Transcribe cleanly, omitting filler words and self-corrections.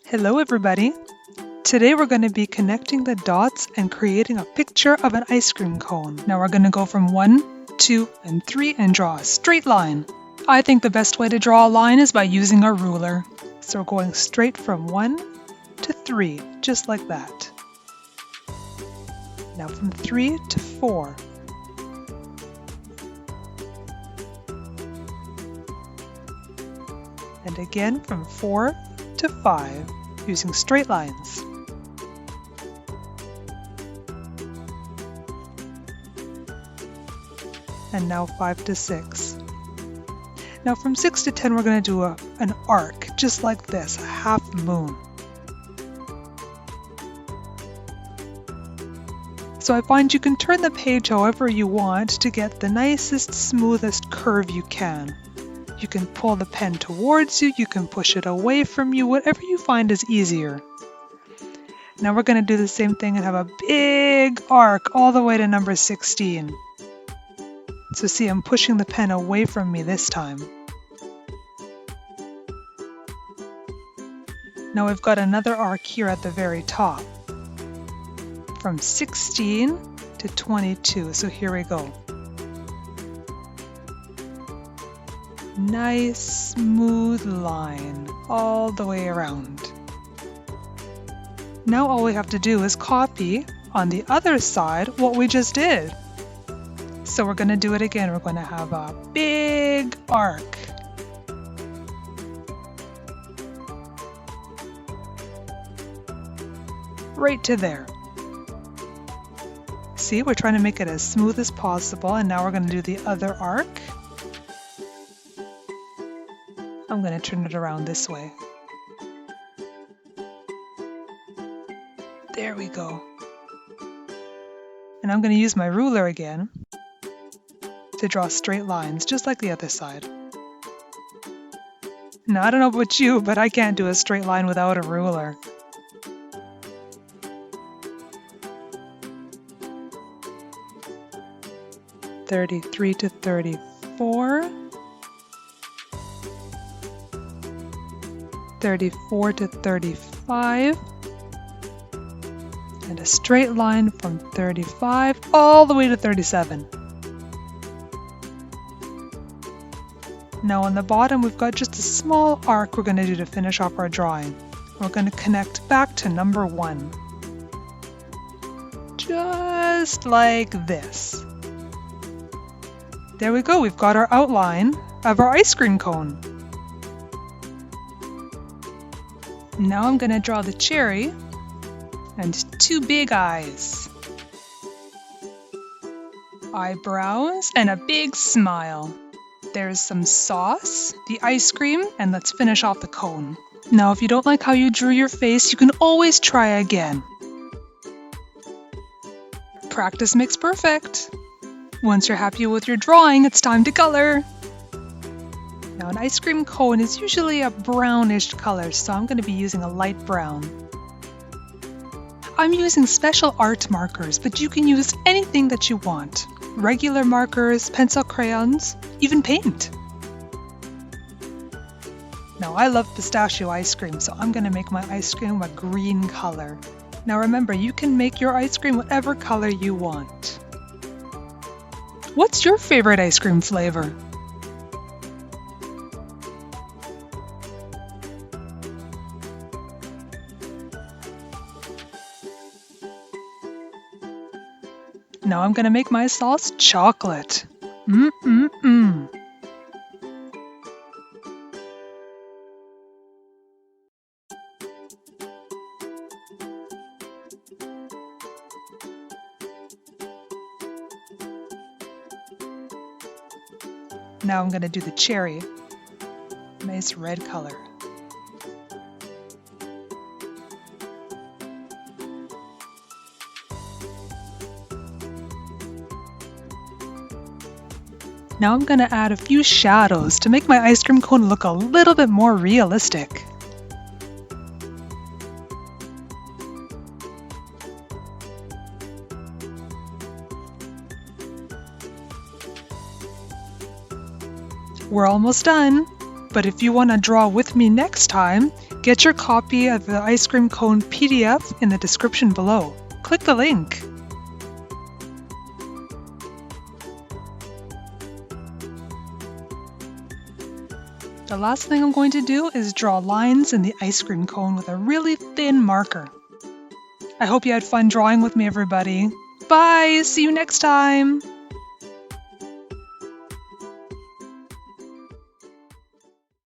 Hello everybody! Today we're going to be connecting the dots and creating a picture of an ice cream cone. Now we're going to go from 1, 2, and 3 and draw a straight line. I think the best way to draw a line is by using a ruler. So we're going straight from 1 to 3, just like that. Now from 3 to 4. And again from 4 to 5, using straight lines. And now 5 to 6. Now from 6 to 10 we're going to do an arc, just like this, a half moon. So I find you can turn the page however you want to get the nicest, smoothest curve you can. You can pull the pen towards you, you can push it away from you, whatever you find is easier. Now we're going to do the same thing and have a big arc all the way to number 16. So see, I'm pushing the pen away from me this time. Now we've got another arc here at the very top. From 16 to 22, so here we go. Nice smooth line all the way around. Now all we have to do is copy on the other side what we just did. So we're going to do it again. We're going to have a big arc. Right to there. See, we're trying to make it as smooth as possible, and now we're going to do the other arc. I'm going to turn it around this way. There we go. And I'm going to use my ruler again to draw straight lines, just like the other side. Now, I don't know about you, but I can't do a straight line without a ruler. (33 to 34). 34 to 35, and a straight line from 35 all the way to 37. Now on the bottom we've got just a small arc we're going to do to finish off our drawing. We're going to connect back to number 1. Just like this. There we go, we've got our outline of our ice cream cone. Now I'm going to draw the cherry and 2 big eyes, eyebrows, and a big smile. There's some sauce, the ice cream, and let's finish off the cone. Now if you don't like how you drew your face, you can always try again. Practice makes perfect. Once you're happy with your drawing, it's time to color. Now an ice cream cone is usually a brownish color, so I'm going to be using a light brown. I'm using special art markers, but you can use anything that you want. Regular markers, pencil crayons, even paint. Now I love pistachio ice cream, so I'm going to make my ice cream a green color. Now remember, you can make your ice cream whatever color you want. What's your favorite ice cream flavor? Now I'm going to make my sauce chocolate. Mmm. Now I'm going to do the cherry. Nice red color. Now I'm going to add a few shadows to make my ice cream cone look a little bit more realistic. We're almost done, but if you want to draw with me next time, Get your copy of the ice cream cone PDF in the description below. Click the link. The last thing I'm going to do is draw lines in the ice cream cone with a really thin marker. I hope you had fun drawing with me, everybody. Bye! See you next time!